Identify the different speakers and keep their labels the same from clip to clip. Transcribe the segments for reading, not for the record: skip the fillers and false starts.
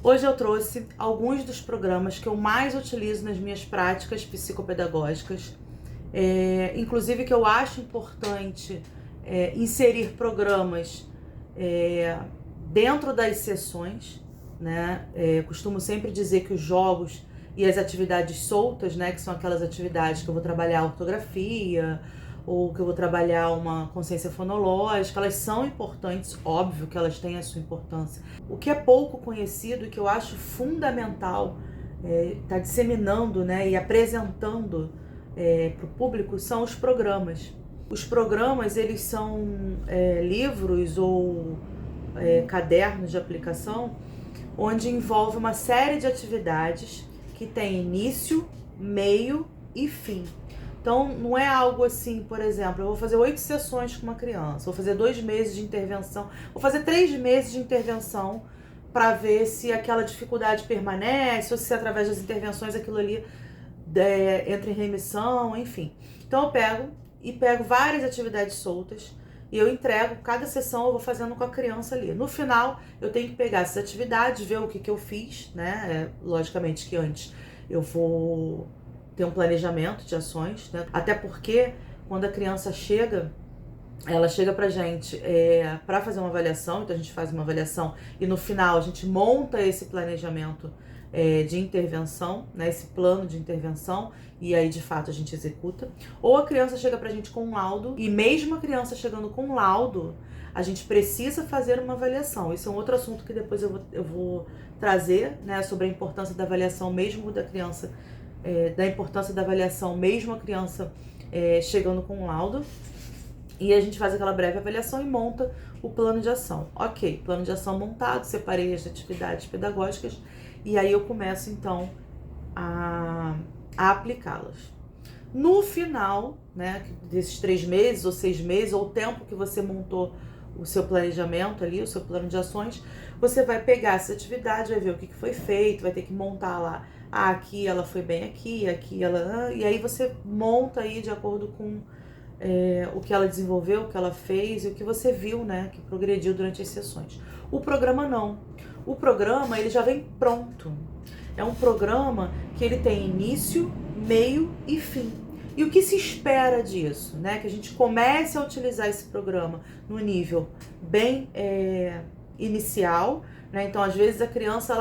Speaker 1: Hoje eu trouxe alguns dos programas que eu mais utilizo nas minhas práticas psicopedagógicas, inclusive que eu acho importante inserir programas dentro das sessões, né? Costumo sempre dizer que os jogos e as atividades soltas, né, que são aquelas atividades que eu vou trabalhar ortografia ou que eu vou trabalhar uma consciência fonológica, elas são importantes, óbvio que elas têm a sua importância. O que é pouco conhecido e que eu acho fundamental tá disseminando, né, e apresentando para o público são os programas. Os programas, eles são livros ou cadernos de aplicação onde envolve uma série de atividades que tem início, meio e fim. Então, não é algo assim, por exemplo, eu vou fazer 8 sessões com uma criança, vou fazer 2 meses de intervenção, vou fazer 3 meses de intervenção para ver se aquela dificuldade permanece ou se através das intervenções aquilo ali entra em remissão, enfim. Então, eu pego várias atividades soltas e eu entrego, cada sessão eu vou fazendo com a criança ali. No final, eu tenho que pegar essas atividades, ver o que eu fiz, né? Logicamente que antes eu vou ter um planejamento de ações, né? Até porque quando a criança chega, ela chega pra gente para fazer uma avaliação, então a gente faz uma avaliação e no final a gente monta esse planejamento de intervenção, né, esse plano de intervenção, e aí de fato a gente executa. Ou a criança chega pra gente com um laudo, e mesmo a criança chegando com um laudo, a gente precisa fazer uma avaliação. Isso é um outro assunto que depois eu vou trazer, né, sobre a importância da avaliação mesmo da criança, da importância da avaliação mesmo a criança chegando com um laudo. E a gente faz aquela breve avaliação e monta o plano de ação. Ok, plano de ação montado, separei as atividades pedagógicas e aí eu começo então a aplicá-las. No final, né, desses 3 meses ou 6 meses, ou o tempo que você montou o seu planejamento ali, o seu plano de ações, você vai pegar essa atividade, vai ver o que foi feito, vai ter que montar lá, aqui ela foi bem aqui ela... E aí você monta aí de acordo com o que ela desenvolveu, o que ela fez e o que você viu, né, que progrediu durante as sessões. O programa não. O programa, ele já vem pronto. É um programa que ele tem início, meio e fim. E o que se espera disso, né? Que a gente comece a utilizar esse programa no nível bem inicial, né? Então, às vezes a criança,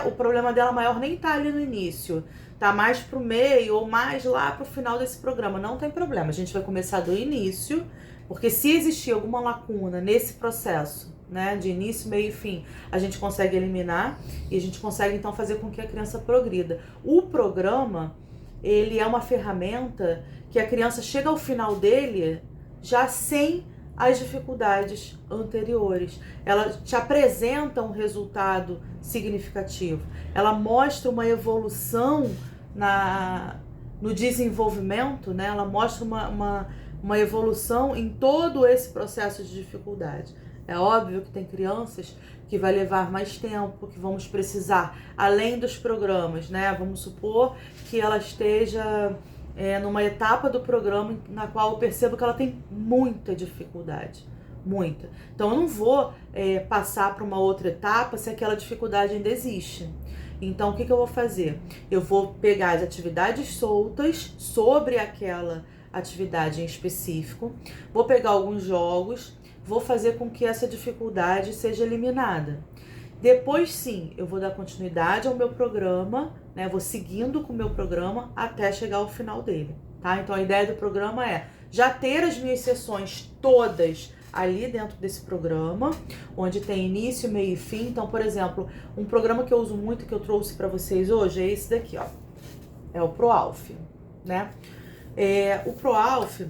Speaker 1: o problema dela maior nem tá ali no início, tá mais pro meio ou mais lá pro final desse programa. Não tem problema, a gente vai começar do início, porque se existir alguma lacuna nesse processo, né, de início, meio e fim, a gente consegue eliminar e a gente consegue então fazer com que a criança progrida. O programa, ele é uma ferramenta que a criança chega ao final dele já sem as dificuldades anteriores. Ela te apresenta um resultado significativo. Ela mostra uma evolução no desenvolvimento, né? Ela mostra uma evolução em todo esse processo de dificuldade. É óbvio que tem crianças que vai levar mais tempo, que vamos precisar, além dos programas, né? Vamos supor que ela esteja numa etapa do programa na qual eu percebo que ela tem muita dificuldade, muita. Então eu não vou passar para uma outra etapa se aquela dificuldade ainda existe. Então o que eu vou fazer? Eu vou pegar as atividades soltas sobre aquela atividade em específico, vou pegar alguns jogos, vou fazer com que essa dificuldade seja eliminada. Depois sim, eu vou dar continuidade ao meu programa, né? Vou seguindo com o meu programa até chegar ao final dele, tá? Então a ideia do programa é já ter as minhas sessões todas ali dentro desse programa, onde tem início, meio e fim. Então, por exemplo, um programa que eu uso muito, que eu trouxe para vocês hoje, é esse daqui, ó. É o ProAlf, né? O ProAlf,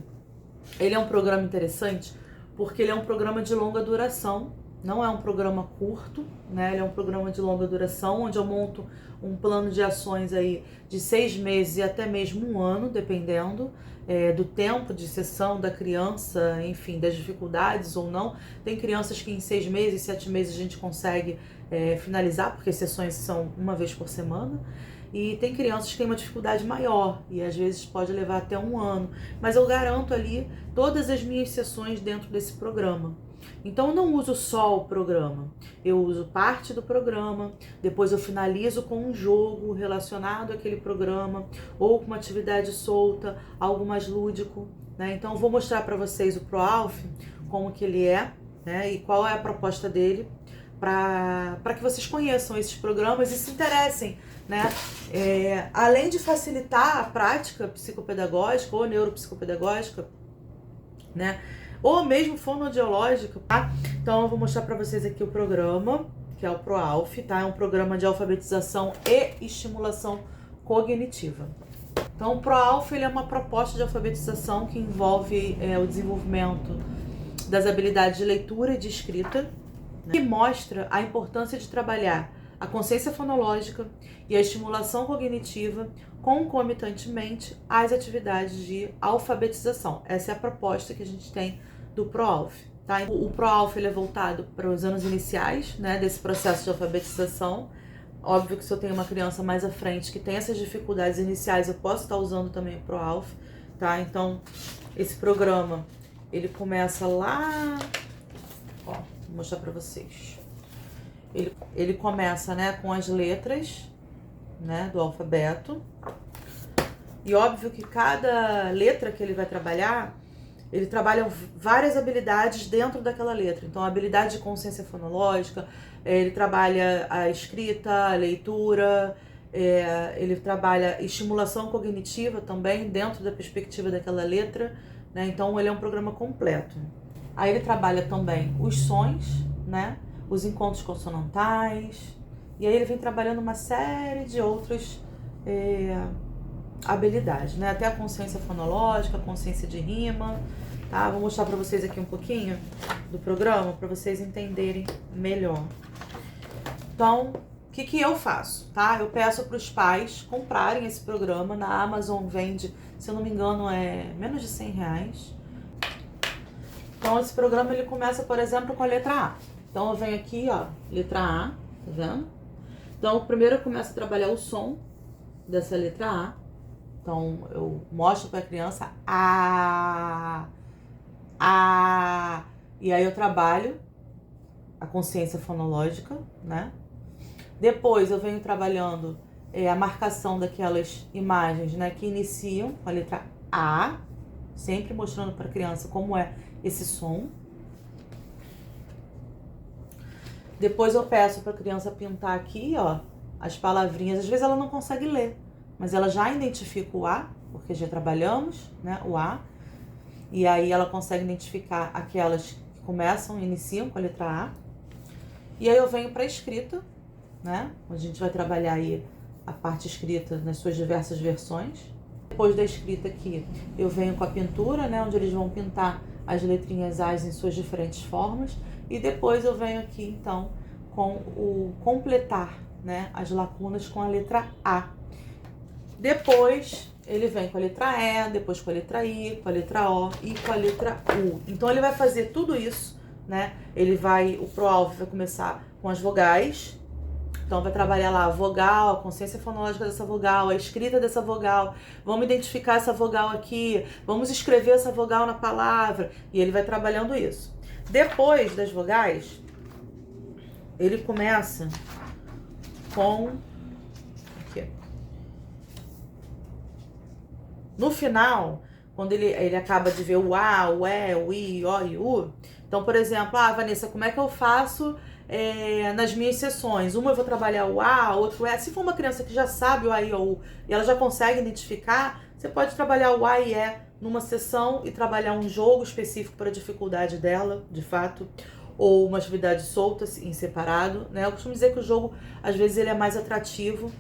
Speaker 1: ele é um programa interessante porque ele é um programa de longa duração, não é um programa curto, né? Ele é um programa de longa duração, onde eu monto um plano de ações aí de 6 meses e até mesmo 1 ano, dependendo do tempo de sessão da criança, enfim, das dificuldades ou não. Tem crianças que em 6 meses, 7 meses a gente consegue finalizar, porque as sessões são 1 vez por semana. E tem crianças que têm uma dificuldade maior e às vezes pode levar até 1 ano. Mas eu garanto ali todas as minhas sessões dentro desse programa. Então eu não uso só o programa, eu uso parte do programa, depois eu finalizo com um jogo relacionado àquele programa, ou com uma atividade solta, algo mais lúdico, né? Então eu vou mostrar para vocês o ProAlf, como que ele é, né? E qual é a proposta dele, para que vocês conheçam esses programas e se interessem, né? Além de facilitar a prática psicopedagógica ou neuropsicopedagógica, né? Ou mesmo fonoaudiológica, tá? Então eu vou mostrar para vocês aqui o programa, que é o ProAlf, tá? É um programa de alfabetização e estimulação cognitiva. Então o ProAlf, ele é uma proposta de alfabetização que envolve o desenvolvimento das habilidades de leitura e de escrita, né? Que mostra a importância de trabalhar a consciência fonológica e a estimulação cognitiva concomitantemente às atividades de alfabetização. Essa é a proposta que a gente tem do ProAlf, tá? O ProAlf, ele é voltado para os anos iniciais, né, desse processo de alfabetização. Óbvio que se eu tenho uma criança mais à frente que tem essas dificuldades iniciais, eu posso estar usando também o ProAlf, tá? Então, esse programa, ele começa lá... Ó, vou mostrar para vocês. Ele começa, né, com as letras, né, do alfabeto. E óbvio que cada letra que ele vai trabalhar, ele trabalha várias habilidades dentro daquela letra. Então, a habilidade de consciência fonológica, ele trabalha a escrita, a leitura, ele trabalha estimulação cognitiva também dentro da perspectiva daquela letra, né? Então, ele é um programa completo. Aí ele trabalha também os sons, né? Os encontros consonantais, e aí ele vem trabalhando uma série de outras habilidades, né? Até a consciência fonológica, a consciência de rima, tá? Vou mostrar para vocês aqui um pouquinho do programa para vocês entenderem melhor. Então, o que eu faço, tá? Eu peço para os pais comprarem esse programa. Na Amazon vende, se eu não me engano, menos de R$100. Então, esse programa, ele começa, por exemplo, com a letra A. Então, eu venho aqui, ó, letra A, tá vendo? Então, primeiro eu começo a trabalhar o som dessa letra A. Então, eu mostro para a criança A, e aí eu trabalho a consciência fonológica, né? Depois eu venho trabalhando a marcação daquelas imagens, né, que iniciam com a letra A, sempre mostrando para a criança como é esse som. Depois eu peço para a criança pintar aqui, ó, as palavrinhas. Às vezes ela não consegue ler, mas ela já identifica o A, porque já trabalhamos, né, o A. E aí ela consegue identificar aquelas que começam, iniciam com a letra A. E aí eu venho para a escrita, né, onde a gente vai trabalhar aí a parte escrita nas suas diversas versões. Depois da escrita aqui, eu venho com a pintura, né, onde eles vão pintar as letrinhas A em suas diferentes formas. E depois eu venho aqui, então, com o completar, né, as lacunas com a letra A. Depois, ele vem com a letra E, depois com a letra I, com a letra O e com a letra U. Então, ele vai fazer tudo isso, né? O ProAlf vai começar com as vogais. Então, vai trabalhar lá a vogal, a consciência fonológica dessa vogal, a escrita dessa vogal. Vamos identificar essa vogal aqui, vamos escrever essa vogal na palavra. E ele vai trabalhando isso. Depois das vogais, ele começa com... Aqui. No final, quando ele acaba de ver o A, o E, o I, o e o U. Então, por exemplo, Vanessa, como é que eu faço nas minhas sessões? Uma eu vou trabalhar o A, outro o E. Se for uma criança que já sabe o A, I, o U, e ela já consegue identificar, você pode trabalhar o A e E numa sessão e trabalhar um jogo específico para a dificuldade dela, de fato, ou uma atividade solta em separado, né? Eu costumo dizer que o jogo, às vezes, ele é mais atrativo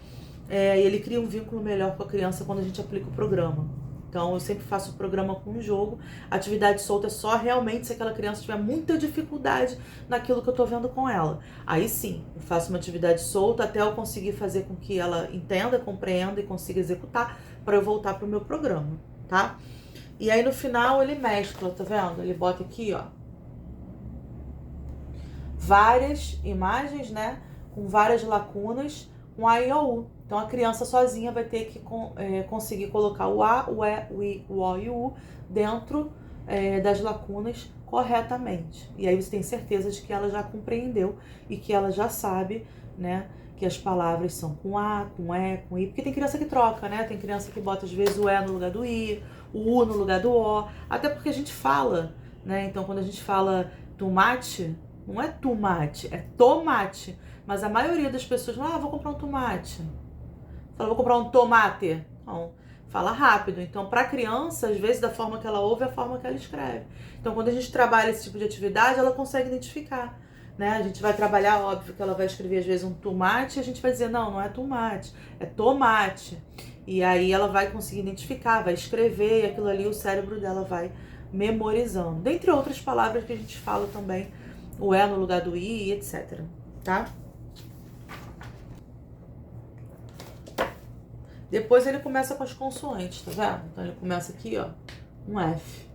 Speaker 1: e ele cria um vínculo melhor com a criança quando a gente aplica o programa. Então, eu sempre faço o programa com um jogo. Atividade solta é só realmente se aquela criança tiver muita dificuldade naquilo que eu tô vendo com ela. Aí sim, eu faço uma atividade solta até eu conseguir fazer com que ela entenda, compreenda e consiga executar para eu voltar pro meu programa, tá? E aí no final ele mescla, tá vendo? Ele bota aqui, ó, várias imagens, né, com várias lacunas, com A e o U. Então a criança sozinha vai ter que conseguir colocar o A, o E, o I, o O e o U dentro das lacunas corretamente. E aí você tem certeza de que ela já compreendeu e que ela já sabe, né, que as palavras são com A, com E, com I, porque tem criança que troca, né? Tem criança que bota às vezes o E no lugar do I, o U no lugar do O, até porque a gente fala, né? Então quando a gente fala tomate, não é tomate, é tomate. Mas a maioria das pessoas fala, vou comprar um tomate. Fala, vou comprar um tomate. Não, fala rápido. Então, para a criança, às vezes, da forma que ela ouve, é a forma que ela escreve. Então, quando a gente trabalha esse tipo de atividade, ela consegue identificar, né? A gente vai trabalhar, óbvio, que ela vai escrever, às vezes, um tomate, e a gente vai dizer, não, não é tomate, é tomate. E aí ela vai conseguir identificar, vai escrever, e aquilo ali o cérebro dela vai memorizando. Dentre outras palavras que a gente fala também, o E no lugar do I, etc. Tá? Depois ele começa com as consoantes, tá vendo? Então ele começa aqui, ó, um F.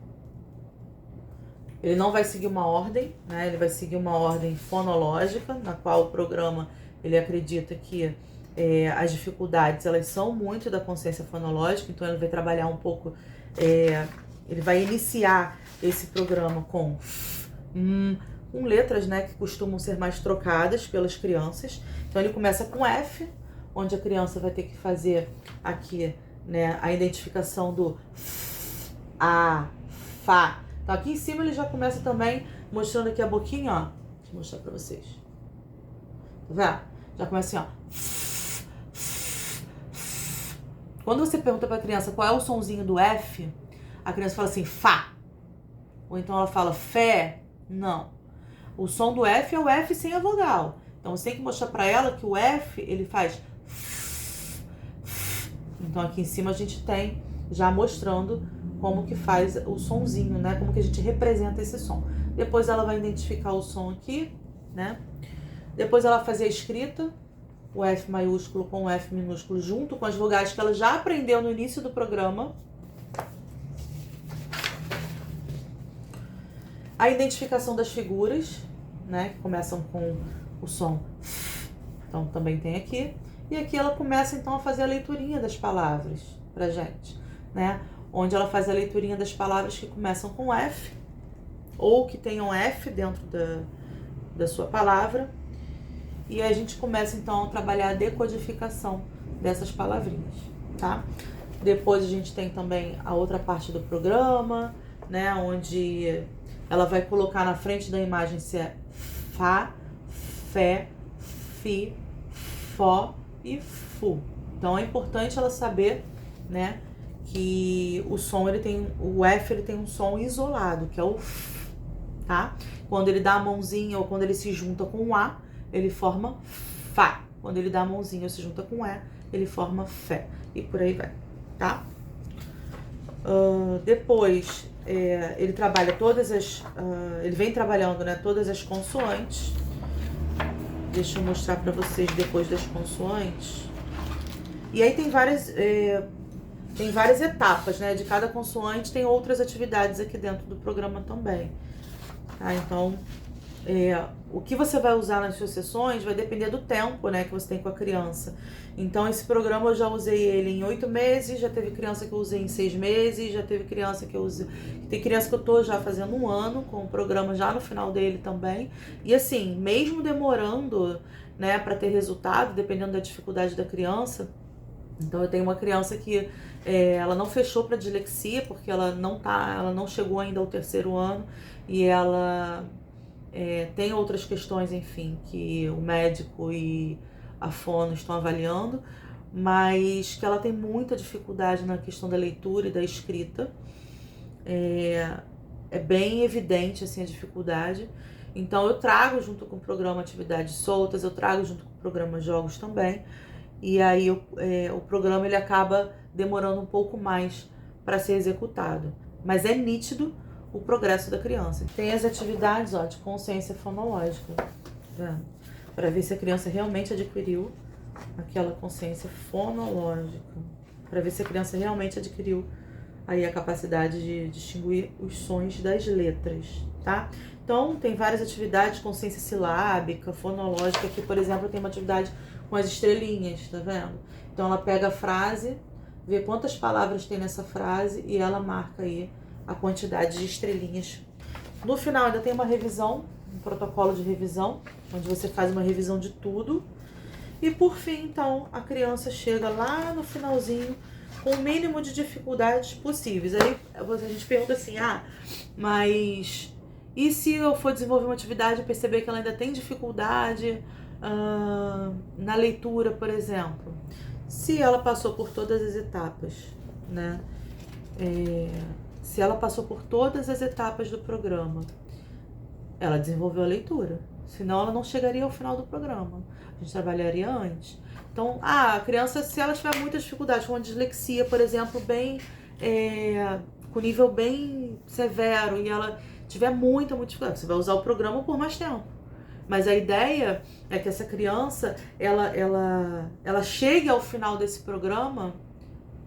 Speaker 1: Ele não vai seguir uma ordem, né? Ele vai seguir uma ordem fonológica, na qual o programa, ele acredita que as dificuldades, elas são muito da consciência fonológica, então ele vai trabalhar um pouco, ele vai iniciar esse programa com letras, né, que costumam ser mais trocadas pelas crianças. Então ele começa com F, onde a criança vai ter que fazer aqui, né, a identificação do A, Fá. Então aqui em cima ele já começa também mostrando aqui a boquinha, ó. Deixa eu mostrar pra vocês. Tá vendo? Já começa assim, ó. Quando você pergunta pra criança qual é o sonzinho do F, a criança fala assim, Fá. Ou então ela fala Fé. Não. O som do F é o F sem a vogal. Então você tem que mostrar pra ela que o F, ele faz... Então aqui em cima a gente tem já mostrando como que faz o sonzinho, né? Como que a gente representa esse som. Depois ela vai identificar o som aqui, né? Depois ela vai fazer a escrita, o F maiúsculo com o F minúsculo junto com as vogais que ela já aprendeu no início do programa. A identificação das figuras, né? Que começam com o som. Então também tem aqui. E aqui ela começa então a fazer a leiturinha das palavras pra gente, né? Onde ela faz a leiturinha das palavras que começam com F, ou que tenham F dentro da sua palavra. E aí a gente começa então a trabalhar a decodificação dessas palavrinhas, tá? Depois a gente tem também a outra parte do programa, né? Onde ela vai colocar na frente da imagem se é Fá, Fé, Fi, Fó e Fu. Então é importante ela saber, né, que o som, o F ele tem um som isolado, que é o F, tá? Quando ele dá a mãozinha ou quando ele se junta com o A, ele forma Fá. Quando ele dá a mãozinha ou se junta com o E, ele forma Fé. E por aí vai, tá? Depois, ele trabalha todas as... ele vem trabalhando, né, todas as consoantes. Deixa eu mostrar pra vocês depois das consoantes. E aí tem várias etapas, né? De cada consoante tem outras atividades aqui dentro do programa também. Tá? Então, o que você vai usar nas suas sessões vai depender do tempo, né, que você tem com a criança. Então, esse programa eu já usei ele em 8 meses, já teve criança que eu usei em 6 meses, já teve criança que eu usei... Tem criança que eu tô já fazendo 1 ano, com o programa já no final dele também. E assim, mesmo demorando, né, para ter resultado, dependendo da dificuldade da criança. Então, eu tenho uma criança que ela não fechou para dislexia, porque ela não chegou ainda ao 3º ano, e ela... tem outras questões, enfim, que o médico e a fono estão avaliando, mas que ela tem muita dificuldade na questão da leitura e da escrita. É bem evidente, assim, a dificuldade. Então eu trago junto com o programa atividades soltas, eu trago junto com o programa jogos também. E aí o programa ele acaba demorando um pouco mais para ser executado. Mas é nítido o progresso da criança. Tem as atividades, ó, de consciência fonológica, tá vendo? Para ver se a criança realmente adquiriu aquela consciência fonológica. Para ver se a criança realmente adquiriu aí a capacidade de distinguir os sons das letras, tá? Então, tem várias atividades, consciência silábica, fonológica. Aqui, por exemplo, tem uma atividade com as estrelinhas, tá vendo? Então, ela pega a frase, vê quantas palavras tem nessa frase e ela marca aí a quantidade de estrelinhas. No final ainda tem uma revisão, um protocolo de revisão, onde você faz uma revisão de tudo. E por fim, então, a criança chega lá no finalzinho com o mínimo de dificuldades possíveis. Aí a gente pergunta assim, mas e se eu for desenvolver uma atividade e perceber que ela ainda tem dificuldade na leitura, por exemplo? Se ela passou por todas as etapas, né? Se ela passou por todas as etapas do programa, ela desenvolveu a leitura. Senão ela não chegaria ao final do programa. A gente trabalharia antes. Então, a criança, se ela tiver muita dificuldade, com uma dislexia, por exemplo, com nível bem severo, e ela tiver muita dificuldade, você vai usar o programa por mais tempo. Mas a ideia é que essa criança, ela chegue ao final desse programa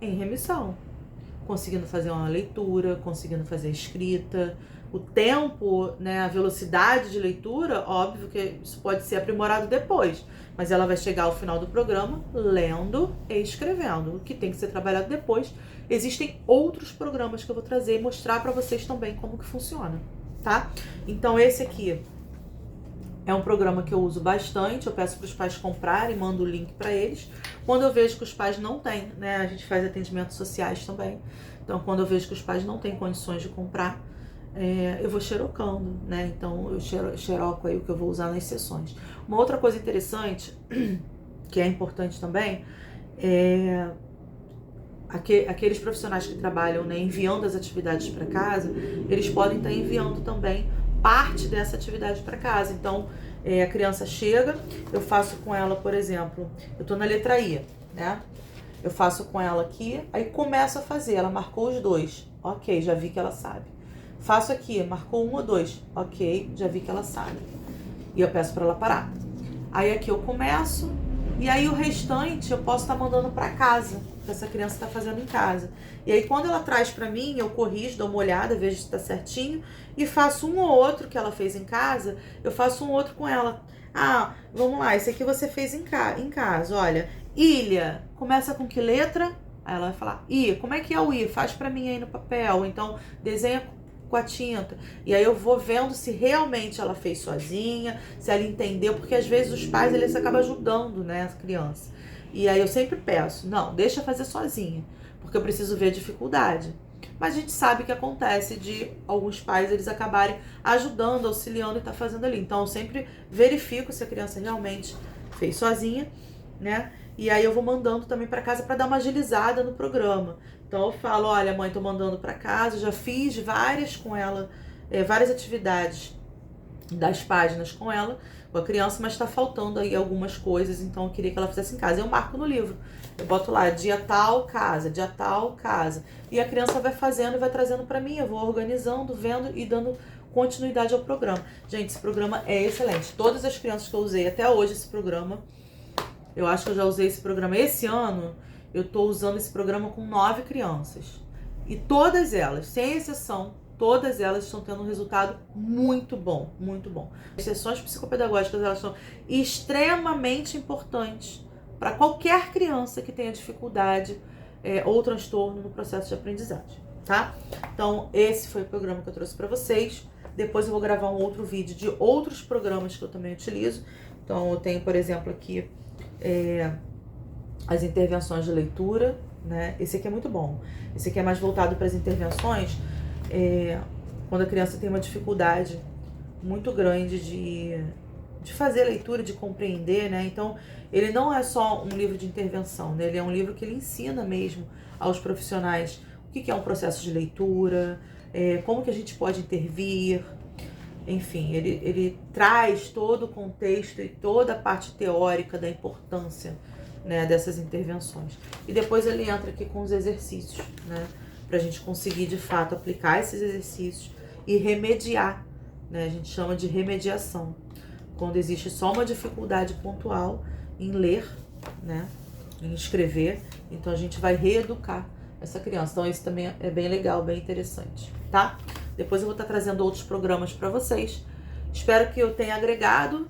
Speaker 1: em remissão, conseguindo fazer uma leitura, conseguindo fazer escrita. O tempo, né, a velocidade de leitura, óbvio que isso pode ser aprimorado depois, mas ela vai chegar ao final do programa lendo e escrevendo, o que tem que ser trabalhado depois. Existem outros programas que eu vou trazer e mostrar para vocês também como que funciona, tá? Então esse aqui é um programa que eu uso bastante, eu peço para os pais comprarem, mando o link para eles. Quando eu vejo que os pais não têm, né, a gente faz atendimentos sociais também, então quando eu vejo que os pais não têm condições de comprar, eu vou xerocando, né? Então eu xeroco aí o que eu vou usar nas sessões. Uma outra coisa interessante, que é importante também, é aqueles profissionais que trabalham, né, enviando as atividades para casa, eles podem estar enviando também parte dessa atividade para casa. Então a criança chega, eu faço com ela, por exemplo, eu estou na letra I, né? Eu faço com ela aqui, aí começo a fazer, ela marcou os 2, ok, já vi que ela sabe. Faço aqui, marcou 1 ou 2, ok, já vi que ela sabe. E eu peço para ela parar. Aí aqui eu começo, e aí o restante eu posso estar mandando para casa, que essa criança está fazendo em casa. E aí quando ela traz para mim, eu corrijo, dou uma olhada, vejo se está certinho, e faço um ou outro que ela fez em casa, eu faço um outro com ela. Vamos lá, esse aqui você fez em casa, olha. Ilha, começa com que letra? Aí ela vai falar, I, como é que é o I? Faz para mim aí no papel, então desenha com a tinta. E aí eu vou vendo se realmente ela fez sozinha, se ela entendeu, porque às vezes os pais, eles acabam ajudando, né, a criança. E aí eu sempre peço, não, deixa fazer sozinha, porque eu preciso ver a dificuldade. Mas a gente sabe que acontece de alguns pais, eles acabarem ajudando, auxiliando e tá fazendo ali. Então eu sempre verifico se a criança realmente fez sozinha, né? E aí eu vou mandando também para casa para dar uma agilizada no programa. Então eu falo, olha, mãe, tô mandando para casa, já fiz várias com ela, várias atividades das páginas com ela, com a criança, mas tá faltando aí algumas coisas, então eu queria que ela fizesse em casa. Eu marco no livro, eu boto lá, dia tal, casa, dia tal, casa. E a criança vai fazendo e vai trazendo para mim, eu vou organizando, vendo e dando continuidade ao programa. Gente, esse programa é excelente. Todas as crianças que eu usei até hoje esse programa, eu acho que eu já usei esse programa esse ano, eu tô usando esse programa com 9 crianças. E todas elas, sem exceção, todas elas estão tendo um resultado muito bom, muito bom. As sessões psicopedagógicas, elas são extremamente importantes para qualquer criança que tenha dificuldade ou transtorno no processo de aprendizagem, tá? Então, esse foi o programa que eu trouxe para vocês. Depois eu vou gravar um outro vídeo de outros programas que eu também utilizo. Então, eu tenho, por exemplo, aqui as intervenções de leitura, né? Esse aqui é muito bom. Esse aqui é mais voltado para as intervenções quando a criança tem uma dificuldade muito grande de fazer leitura, de compreender, né? Então, ele não é só um livro de intervenção, né? Ele é um livro que ele ensina mesmo aos profissionais o que é um processo de leitura, como que a gente pode intervir. Enfim, ele traz todo o contexto e toda a parte teórica da importância, né, dessas intervenções. E depois ele entra aqui com os exercícios, né, pra gente conseguir de fato aplicar esses exercícios e remediar, né, a gente chama de remediação, quando existe só uma dificuldade pontual em ler, né, em escrever, então a gente vai reeducar essa criança. Então esse também é bem legal, bem interessante, tá? Depois eu vou estar trazendo outros programas para vocês. Espero que eu tenha agregado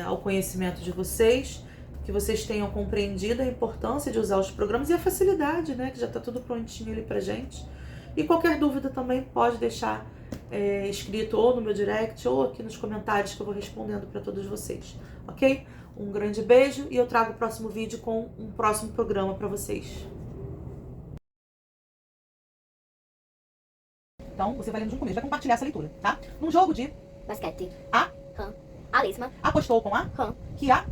Speaker 1: ao conhecimento de vocês, que vocês tenham compreendido a importância de usar os programas e a facilidade, né? Que já está tudo prontinho ali pra gente. E qualquer dúvida também pode deixar escrito ou no meu direct ou aqui nos comentários que eu vou respondendo para todos vocês, ok? Um grande beijo e eu trago o próximo vídeo com um próximo programa para vocês. Então, você vai lendo de um começo, vai compartilhar essa leitura, tá? Num jogo de
Speaker 2: basquete,
Speaker 1: a
Speaker 2: Lesma
Speaker 1: apostou com a que a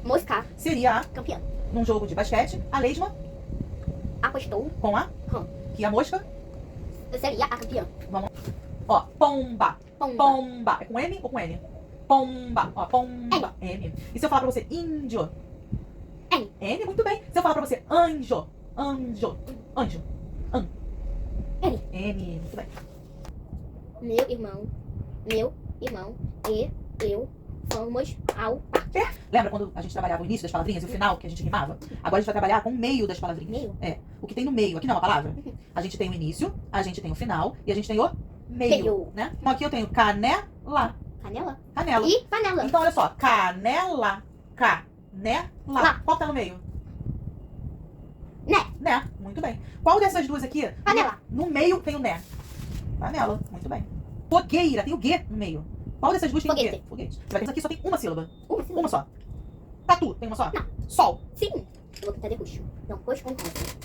Speaker 2: mosca
Speaker 1: seria a
Speaker 2: campeã.
Speaker 1: Num jogo de basquete, a lesma
Speaker 2: Apostou
Speaker 1: com a que a mosca
Speaker 2: seria a campeã.
Speaker 1: Vamos. Ó, pomba.
Speaker 2: Pomba.
Speaker 1: Pomba. É com M ou com N? Pomba. Ó, pomba. M. E se eu falar pra você índio?
Speaker 2: N.
Speaker 1: N, muito bem. Se eu falar pra você anjo? Anjo. Anjo.
Speaker 2: N.
Speaker 1: N, muito bem.
Speaker 2: Meu irmão e eu fomos ao parque.
Speaker 1: Lembra quando a gente trabalhava o início das palavrinhas e o final, que a gente rimava? Agora a gente vai trabalhar com o meio das palavrinhas.
Speaker 2: Meio?
Speaker 1: É. O que tem no meio. Aqui não é uma palavra? A gente tem o início, a gente tem o final e a gente tem o meio. Né? Então aqui eu tenho canela.
Speaker 2: Canela?
Speaker 1: Canela.
Speaker 2: E panela.
Speaker 1: Então olha só. Canela. Canela. Qual tá no meio? Né. Muito bem. Qual dessas duas aqui?
Speaker 2: Panela.
Speaker 1: No meio tem o né. Panela. Muito bem. Fogueira. Tem o G no meio. Qual dessas duas tem o G? Foguete. Você vai ter isso aqui só tem uma sílaba. Uma só. Tatu. Tem uma só?
Speaker 2: Não.
Speaker 1: Sol.
Speaker 2: Sim. Eu vou tentar de roxo. Não, roxo com rosa.